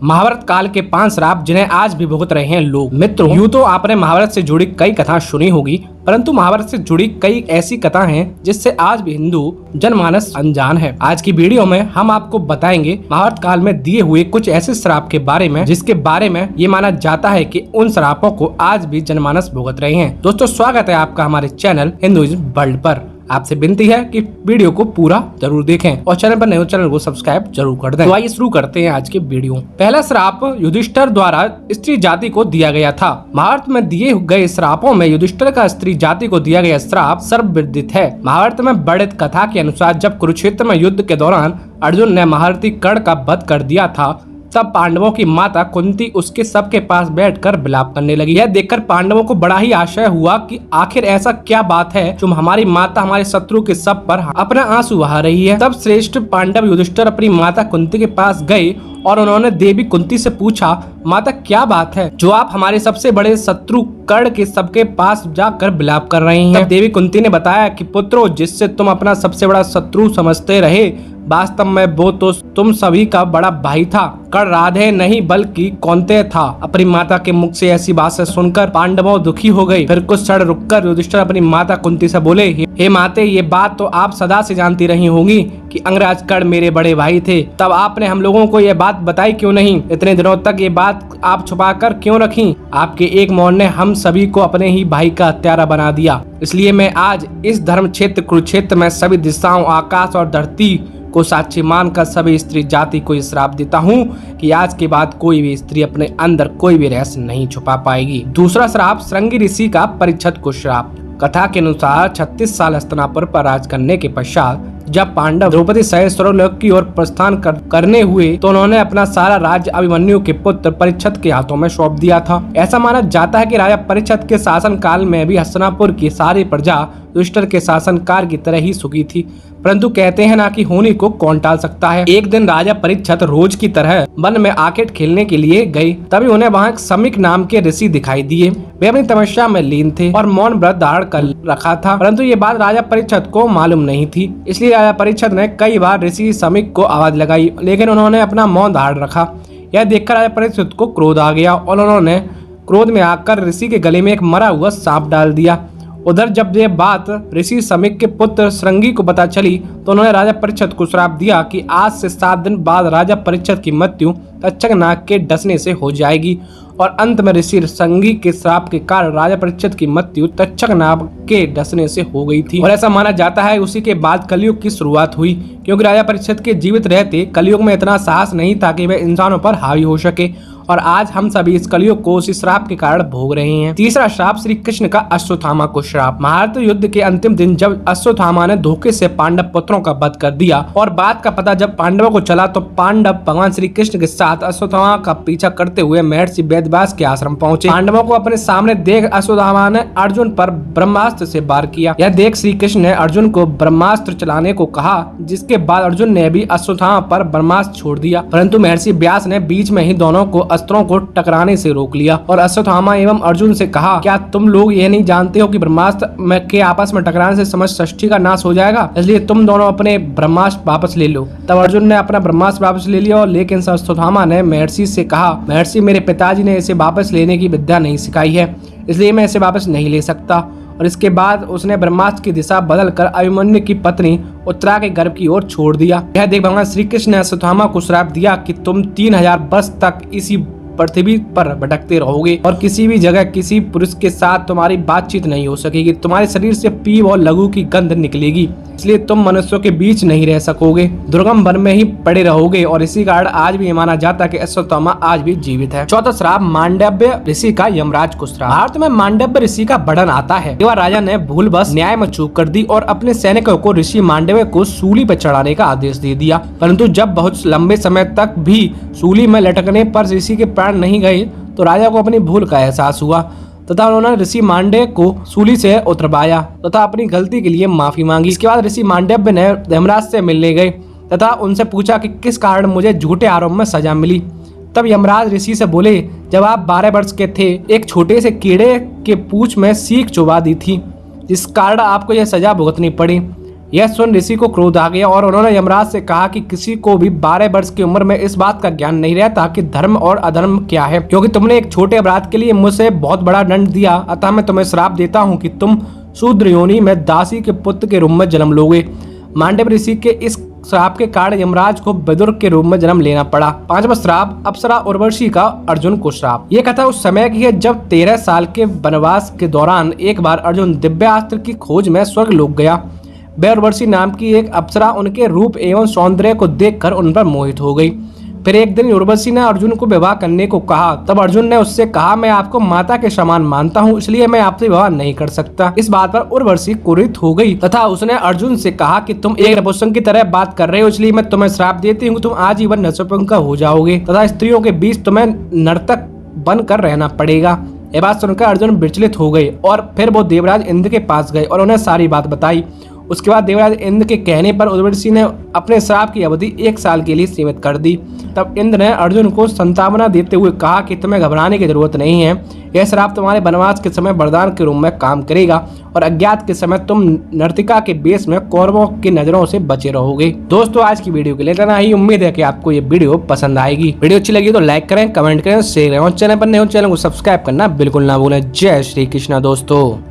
महाभारत काल के 5 श्राप जिन्हें आज भी भुगत रहे हैं लोग। मित्रों, यूं तो आपने महाभारत से जुड़ी कई कथा सुनी होगी, परंतु महाभारत से जुड़ी कई ऐसी कथा हैं जिससे आज भी हिंदू जनमानस अनजान है। आज की वीडियो में हम आपको बताएंगे महाभारत काल में दिए हुए कुछ ऐसे श्राप के बारे में जिसके बारे में ये माना जाता है कि उन श्रापों को आज भी जनमानस भुगत रहे हैं। दोस्तों, स्वागत है आपका हमारे चैनल हिंदुइज्म वर्ल्ड पर। आपसे विनती है कि वीडियो को पूरा जरूर देखें और चैनल पर नए हो चैनल को सब्सक्राइब जरूर कर दें। तो आइए शुरू करते हैं आज के वीडियो। पहला श्राप युधिष्ठिर द्वारा स्त्री जाति को दिया गया था। महाभारत में दिए गए श्रापों में युधिष्ठिर का स्त्री जाति को दिया गया श्राप सर्वविदित है। महाभारत में वर्णित कथा के अनुसार जब कुरुक्षेत्र में युद्ध के दौरान अर्जुन ने महारथी कर्ण का वध कर दिया था, तब पांडवों की माता कुंती उसके सबके पास बैठकर विलाप करने लगी। यह देखकर पांडवों को बड़ा ही आश्चर्य हुआ कि आखिर ऐसा क्या बात है जो हमारी माता हमारे शत्रु के सब पर अपना आंसू बहा रही है। तब श्रेष्ठ पांडव युधिष्ठिर अपनी माता कुंती के पास गए और उन्होंने देवी कुंती से पूछा, माता क्या बात है जो आप हमारे सबसे बड़े शत्रु कर्ण के सबके पास जाकर विलाप कर रही हैं? तब देवी कुंती ने बताया कि पुत्रों, जिससे तुम अपना सबसे बड़ा शत्रु समझते रहे, वास्तव में वो तो तुम सभी का बड़ा भाई था। कर्ण राधे नहीं बल्कि कौंतेय था। अपनी माता के मुख से ऐसी बात से सुनकर पांडवों दुखी हो गए। फिर कुछ क्षण रुककर युधिष्ठिर अपनी माता कुंती से बोले, हे माते, ये बात तो आप सदा से जानती रही होंगी कि अंगराज कर्ण मेरे बड़े भाई थे। तब आपने हम लोगों को ये बात बताई क्यों नहीं? इतने दिनों तक ये बात आप छुपा कर क्यों रखी? आपके एक मौन ने हम सभी को अपने ही भाई का हत्यारा बना दिया। इसलिए मैं आज इस धर्म क्षेत्र कुरुक्षेत्र में सभी दिशाओं, आकाश और धरती को साक्षी मानकर सभी स्त्री जाति को श्राप देता हूँ कि आज के बाद कोई भी स्त्री अपने अंदर कोई भी रहस्य नहीं छुपा पाएगी। दूसरा श्राप श्रृंगी ऋषि का परीक्षित को श्राप। कथा के अनुसार 36 साल हस्तिनापुर पर राज करने के पश्चात जब पांडव द्रौपदी सहित स्वर्गलोक की ओर प्रस्थान करने हुए तो उन्होंने अपना सारा राज्य अभिमन्यु के पुत्र परीक्षित के हाथों में सौंप दिया था। ऐसा माना जाता है कि राजा परीक्षित के शासन काल में भी हस्तिनापुर की सारी प्रजा युधिष्ठिर के शासनकाल की तरह ही सुखी थी, परंतु कहते हैं ना कि होनी को कौन टाल सकता है। एक दिन राजा परीक्षित रोज की तरह वन में आकेट खेलने के लिए गए। तभी उन्हें वहां एक समीक नाम के ऋषि दिखाई दिए। वे अपनी तपस्या में लीन थे और मौन व्रत धारण कर रखा था, परंतु ये बात राजा परीक्षित को मालूम नहीं थी। इसलिए राजा परीक्षित ने कई बार ऋषि समीक को आवाज लगाई, लेकिन उन्होंने अपना मौन धारण रखा। यह देखकर राजा परीक्षित को क्रोध आ गया और उन्होंने क्रोध में आकर ऋषि के गले में एक मरा हुआ सांप डाल दिया। उधर जब ये बात ऋषि समीक के पुत्र श्रृंगी को पता चली तो उन्होंने राजा परीक्षित को श्राप दिया कि आज से 7 दिन बाद राजा परीक्षित की मृत्यु तक्षक नाग के डसने से हो जाएगी। और अंत में ऋषि श्रृंगी के श्राप के कारण राजा परीक्षित की मृत्यु तक्षक नाग के डसने से हो गई थी। और ऐसा माना जाता है उसी के बाद कलयुग की शुरुआत हुई, क्योंकि राजा परीक्षित के जीवित रहते कलयुग में इतना साहस नहीं था कि वह इंसानों पर हावी हो सके, और आज हम सभी इस कलयुग को उसी श्राप के कारण भोग रहे हैं। तीसरा श्राप श्री कृष्ण का अश्वत्थामा को श्राप। महाभारत युद्ध के अंतिम दिन जब अश्वत्थामा ने धोखे से पांडव पुत्रों का वध कर दिया और बात का पता जब पांडवों को चला तो पांडव भगवान श्री कृष्ण के साथ अश्वत्थामा का पीछा करते हुए महर्षि वेदव्यास के आश्रम पहुंचे। पांडवों को अपने सामने देख अश्वत्थामा ने अर्जुन पर ब्रह्मास्त्र से वार किया। यह देख श्री कृष्ण ने अर्जुन को ब्रह्मास्त्र चलाने को कहा, जिसके बाद अर्जुन ने भी अश्वत्थामा पर ब्रह्मास्त्र छोड़ दिया, परंतु महर्षि व्यास ने बीच में ही दोनों को अस्त्रों को टकराने से रोक लिया और अश्वत्थामा एवं अर्जुन से कहा, क्या तुम लोग ये नहीं जानते हो कि ब्रह्मास्त्र के आपस में टकराने से समस्त सृष्टि का नाश हो जाएगा? इसलिए तुम दोनों अपने ब्रह्मास्त्र वापस ले लो। तब अर्जुन ने अपना ब्रह्मास्त्र वापस ले लिया, लेकिन अश्वत्थामा ने महर्षि से कहा, महर्षि, मेरे पिताजी ने इसे वापस लेने की विद्या नहीं सिखाई है, इसलिए मैं इसे वापस नहीं ले सकता। और इसके बाद उसने ब्रह्मास्त्र की दिशा बदलकर अभिमन्यु की पत्नी उत्तरा के गर्भ की ओर छोड़ दिया। यह देख भगवान श्री कृष्ण ने अश्वत्थामा को श्राप दिया कि तुम 3000 वर्ष तक इसी पृथ्वी पर भटकते रहोगे और किसी भी जगह किसी पुरुष के साथ तुम्हारी बातचीत नहीं हो सकेगी। तुम्हारे शरीर से पीप और लघु की गंध निकलेगी, इसलिए तुम मनुष्यों के बीच नहीं रह सकोगे, दुर्गम वन में ही पड़े रहोगे। और इसी कारण आज भी माना जाता है कि अश्वत्थामा आज भी जीवित है। चौथा श्राप मांडव्य ऋषि का यमराज को श्राप। भारत में मांडव्य ऋषि का वर्णन आता है। देवा राजा ने भूलवश न्याय में चूक कर दी और अपने सैनिकों को ऋषि मांडव्य को सूली पर चढ़ाने का आदेश दे दिया, परंतु जब बहुत लंबे समय तक भी सूली में लटकने पर ऋषि के प्राण नहीं गए तो राजा को अपनी भूल का एहसास हुआ तथा उन्होंने ऋषि मांडव्य को सूली से उतरवाया तथा अपनी गलती के लिए माफी मांगी। इसके बाद ऋषि मांडव्य ने यमराज से मिलने गए तथा उनसे पूछा कि किस कारण मुझे झूठे आरोप में सजा मिली। तब यमराज ऋषि से बोले, जब आप 12 वर्ष के थे एक छोटे से कीड़े के पूंछ में सीख चुबा दी थी, जिस कारण आपको यह सजा भुगतनी पड़ी। यह सुन ऋषि को क्रोध आ गया और उन्होंने यमराज से कहा कि किसी को भी 12 वर्ष की उम्र में इस बात का ज्ञान नहीं रहता कि धर्म और अधर्म क्या है, क्योंकि तुमने एक छोटे अपराध के लिए मुझे बहुत बड़ा दंड दिया। अतः मैं तुम्हें श्राप देता हूँ कि तुम शूद्र योनि में दासी के पुत्र के रूप में जन्म लोगे। मांडव ऋषि के इस श्राप के कारण यमराज को विदुर के रूप में जन्म लेना पड़ा। 5वां श्राप, अप्सरा उर्वशी का अर्जुन को श्राप। ये कथा उस समय की है जब 13 साल के वनवास के दौरान एक बार अर्जुन दिव्यास्त्र की खोज में स्वर्ग लोक गया। वह उर्वशी नाम की एक अप्सरा उनके रूप एवं सौंदर्य को देखकर उन पर मोहित हो गई। फिर एक दिन उर्वशी ने अर्जुन को विवाह करने को कहा। तब अर्जुन ने उससे कहा, मैं आपको माता के समान मानता हूँ, इसलिए मैं आपसे विवाह नहीं कर सकता। इस बात पर उर्वशी क्रोधित हो गई तथा उसने अर्जुन से कहा कि तुम एक नपुंसक की तरह बात कर रहे हो, इसलिए मैं तुम्हें श्राप देती हूँ, तुम आजीवन नपुंसक हो जाओगे तथा स्त्रियों के बीच तुम्हें नर्तक बनकर रहना पड़ेगा। ये बात सुनकर अर्जुन विचलित हो गए और फिर वो देवराज इंद्र के पास गए और उन्हें सारी बात बताई। उसके बाद देवराज इंद्र के कहने पर उर्वशी ने अपने श्राप की अवधि 1 साल के लिए सीमित कर दी। तब इंद्र ने अर्जुन को सांत्वना देते हुए कहा कि तुम्हें घबराने की जरूरत नहीं है, यह श्राप तुम्हारे वनवास के समय वरदान के रूप में काम करेगा और अज्ञात के समय तुम नर्तिका के वेश में कौरवों की नजरों से बचे रहोगे। दोस्तों, आज की वीडियो के लिए इतना ही। उम्मीद है कि आपको ये वीडियो पसंद आएगी। वीडियो अच्छी लगी तो लाइक करें, कमेंट करें, शेयर करें और चैनल पर नए हो चैनल को सब्सक्राइब करना बिल्कुल ना भूलें। जय श्री कृष्णा दोस्तों।